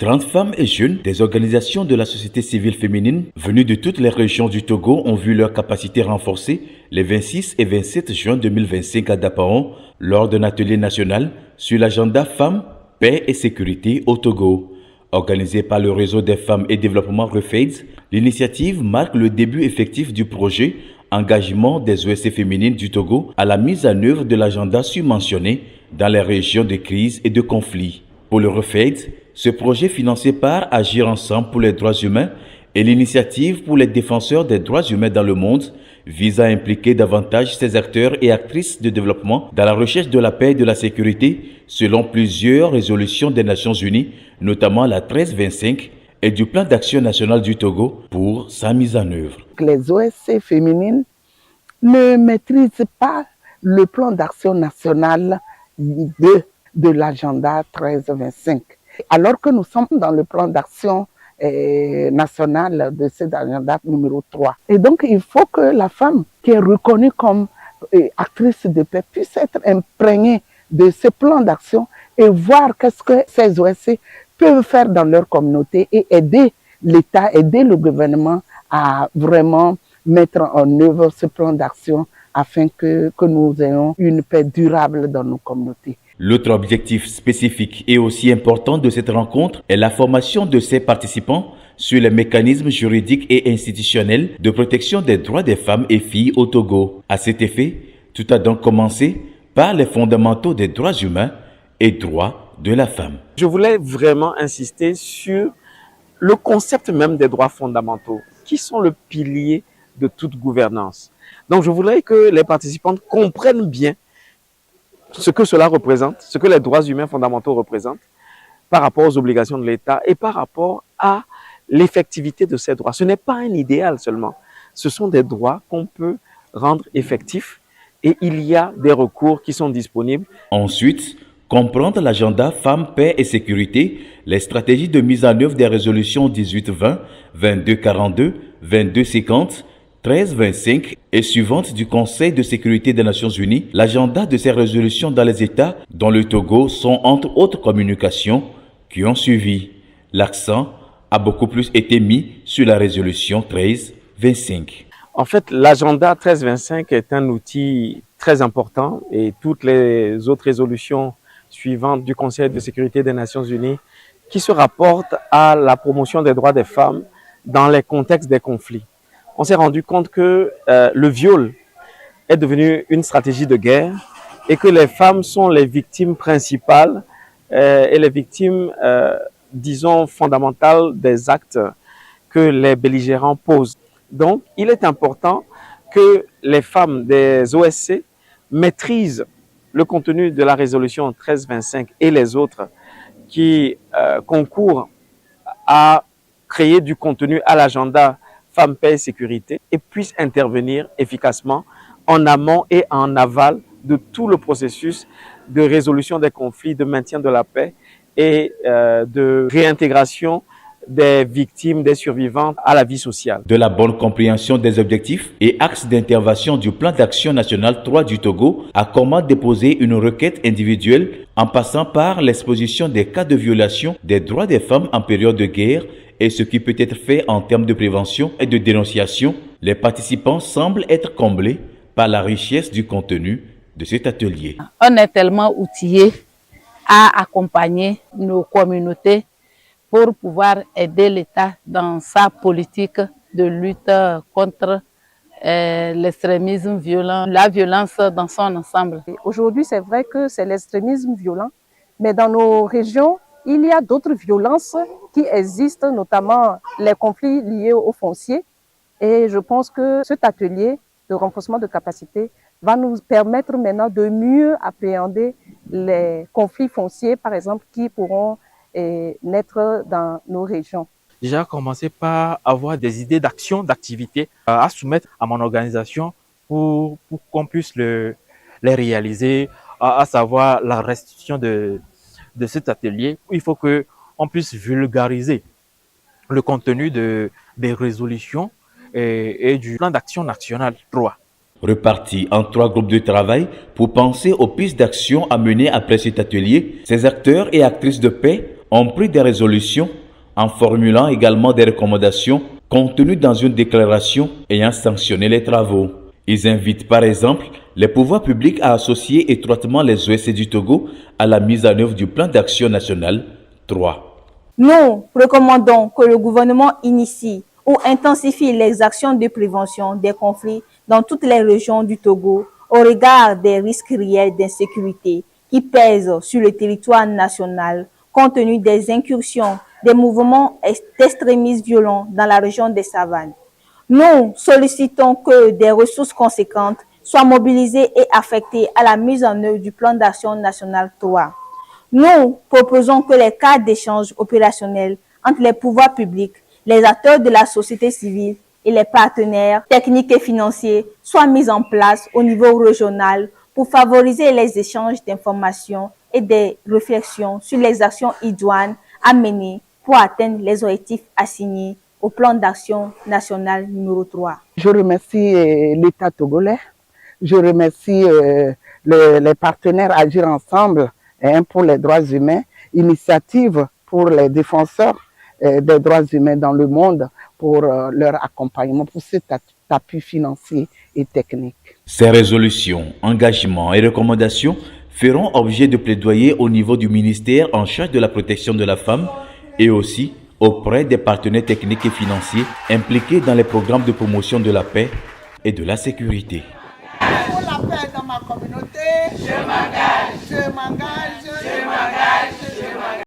30 femmes et jeunes des organisations de la société civile féminine venues de toutes les régions du Togo ont vu leurs capacités renforcées les 26 et 27 juin 2025 à Dapaon lors d'un atelier national sur l'agenda Femmes, Paix et Sécurité au Togo. Organisé par le réseau des femmes et développement REFAIDS, l'initiative marque le début effectif du projet Engagement des OSC féminines du Togo à la mise en œuvre de l'agenda submentionné dans les régions de crise et de conflit. Pour le REFAIDS, ce projet financé par Agir ensemble pour les droits humains et l'initiative pour les défenseurs des droits humains dans le monde vise à impliquer davantage ces acteurs et actrices de développement dans la recherche de la paix et de la sécurité selon plusieurs résolutions des Nations Unies, notamment la 1325 et du plan d'action national du Togo pour sa mise en œuvre. Les OSC féminines ne maîtrisent pas le plan d'action national de l'agenda 1325. Alors que nous sommes dans le plan d'action national de cet agenda numéro 3. Et donc, il faut que la femme qui est reconnue comme actrice de paix puisse être imprégnée de ce plan d'action et voir qu'est-ce que ces OSC peuvent faire dans leur communauté et aider l'État, aider le gouvernement à vraiment mettre en œuvre ce plan d'action afin que nous ayons une paix durable dans nos communautés. L'autre objectif spécifique et aussi important de cette rencontre est la formation de ses participants sur les mécanismes juridiques et institutionnels de protection des droits des femmes et filles au Togo. À cet effet, tout a donc commencé par les fondamentaux des droits humains et droits de la femme. Je voulais vraiment insister sur le concept même des droits fondamentaux, qui sont le pilier de toute gouvernance. Donc je voulais que les participantes comprennent bien ce que cela représente, ce que les droits humains fondamentaux représentent par rapport aux obligations de l'État et par rapport à l'effectivité de ces droits. Ce n'est pas un idéal seulement, ce sont des droits qu'on peut rendre effectifs et il y a des recours qui sont disponibles. Ensuite, comprendre l'agenda Femmes, Paix et Sécurité, les stratégies de mise en œuvre des résolutions 18-20, 22-42, 22-50, 13-25 et suivantes du Conseil de sécurité des Nations Unies, l'agenda de ces résolutions dans les États, dont le Togo, sont entre autres communications qui ont suivi. L'accent a beaucoup plus été mis sur la résolution 13-25. En fait, l'agenda 13-25 est un outil très important et toutes les autres résolutions suivantes du Conseil de sécurité des Nations Unies qui se rapportent à la promotion des droits des femmes dans les contextes des conflits. On s'est rendu compte que le viol est devenu une stratégie de guerre et que les femmes sont les victimes principales et les victimes, disons, fondamentales des actes que les belligérants posent. Donc, il est important que les femmes des OSC maîtrisent le contenu de la résolution 1325 et les autres qui concourent à créer du contenu à l'agenda Femmes, Paix et Sécurité et puissent intervenir efficacement en amont et en aval de tout le processus de résolution des conflits, de maintien de la paix et de réintégration des victimes, des survivantes à la vie sociale. De la bonne compréhension des objectifs et axes d'intervention du plan d'action national 3 du Togo à comment déposer une requête individuelle en passant par l'exposition des cas de violation des droits des femmes en période de guerre et ce qui peut être fait en termes de prévention et de dénonciation, les participants semblent être comblés par la richesse du contenu de cet atelier. On est tellement outillés à accompagner nos communautés pour pouvoir aider l'État dans sa politique de lutte contre l'extrémisme violent, la violence dans son ensemble. Aujourd'hui, c'est vrai que c'est l'extrémisme violent, mais dans nos régions, il y a d'autres violences qui existent, notamment les conflits liés au foncier. Et je pense que cet atelier de renforcement de capacité va nous permettre maintenant de mieux appréhender les conflits fonciers, par exemple, qui pourront naître dans nos régions. Déjà commencer par avoir des idées d'action, d'activités à soumettre à mon organisation pour qu'on puisse les réaliser, à savoir la restitution de cet atelier. Il faut qu'on puisse vulgariser le contenu des résolutions et du plan d'action national 3. Repartis en 3 groupes de travail pour penser aux pistes d'action à mener après cet atelier, ces acteurs et actrices de paix ont pris des résolutions en formulant également des recommandations contenues dans une déclaration ayant sanctionné les travaux. Ils invitent par exemple les pouvoirs publics à associer étroitement les OSC du Togo à la mise en œuvre du plan d'action national 3. Nous recommandons que le gouvernement initie ou intensifie les actions de prévention des conflits dans toutes les régions du Togo au regard des risques réels d'insécurité qui pèsent sur le territoire national compte tenu des incursions des mouvements d'extrémistes violents dans la région des savanes. Nous sollicitons que des ressources conséquentes soient mobilisées et affectées à la mise en œuvre du plan d'action national 3. Nous proposons que les cadres d'échange opérationnels entre les pouvoirs publics, les acteurs de la société civile et les partenaires techniques et financiers soient mis en place au niveau régional pour favoriser les échanges d'informations et des réflexions sur les actions idoines à mener pour atteindre les objectifs assignés au plan d'action national numéro 3. Je remercie l'État togolais, je remercie les partenaires Agir Ensemble pour les droits humains, Initiative pour les défenseurs des droits humains dans le monde pour leur accompagnement, pour cet appui financier et technique. Ces résolutions, engagements et recommandations feront objet de plaidoyer au niveau du ministère en charge de la protection de la femme et aussi auprès des partenaires techniques et financiers impliqués dans les programmes de promotion de la paix et de la sécurité. Pour la paix dans ma communauté, je m'engage.